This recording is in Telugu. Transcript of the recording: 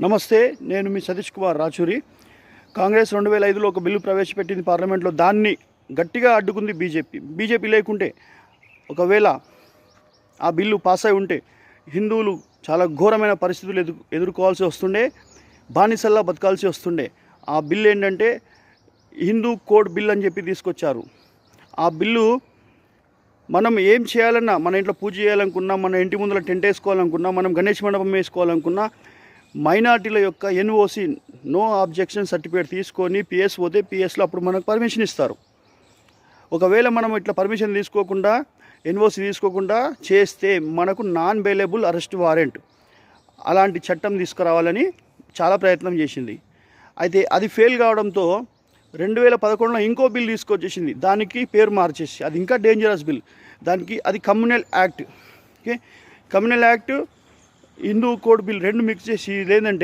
నమస్తే, నేను మీ సతీష్ కుమార్ రాచూరి. కాంగ్రెస్ 2005లో ఒక బిల్లు ప్రవేశపెట్టింది పార్లమెంట్లో. దాన్ని గట్టిగా అడ్డుకుంది బీజేపీ లేకుంటే, ఒకవేళ ఆ బిల్లు పాస్ అయి ఉంటే హిందువులు చాలా ఘోరమైన పరిస్థితులు ఎదుర్కోవాల్సి వస్తుండే, బానిసల్లా బతకాల్సి వస్తుండే. ఆ బిల్లు ఏంటంటే హిందూ కోడ్ బిల్ అని చెప్పి తీసుకొచ్చారు. ఆ బిల్లు మనం ఏం చేయాలన్నా, మన ఇంట్లో పూజ చేయాలనుకున్నా, మన ఇంటి ముందర టెంట్ వేసుకోవాలనుకున్నా, మనం గణేష్ మండపం వేసుకోవాలనుకున్నా, మైనార్టీల యొక్క ఎన్ఓసి నో ఆబ్జెక్షన్ సర్టిఫికేట్ తీసుకొని పిఎస్ పోతే పిఎస్లో అప్పుడు మనకు పర్మిషన్ ఇస్తారు. ఒకవేళ మనం ఇట్లా పర్మిషన్ తీసుకోకుండా, ఎన్ఓసి తీసుకోకుండా చేస్తే మనకు నాన్ బెయిలబుల్ అరెస్ట్ వారెంట్ అలాంటి చట్టం తీసుకురావాలని చాలా ప్రయత్నం చేసింది. అయితే అది ఫెయిల్ కావడంతో 2011లో ఇంకో బిల్ తీసుకొచ్చేసింది. దానికి పేరు మార్చేసి, అది ఇంకా డేంజరస్ బిల్. అది communal act. Okay, communal act, Hindu code bill రెండు మిక్స్ చేసి ఇదేంటంటే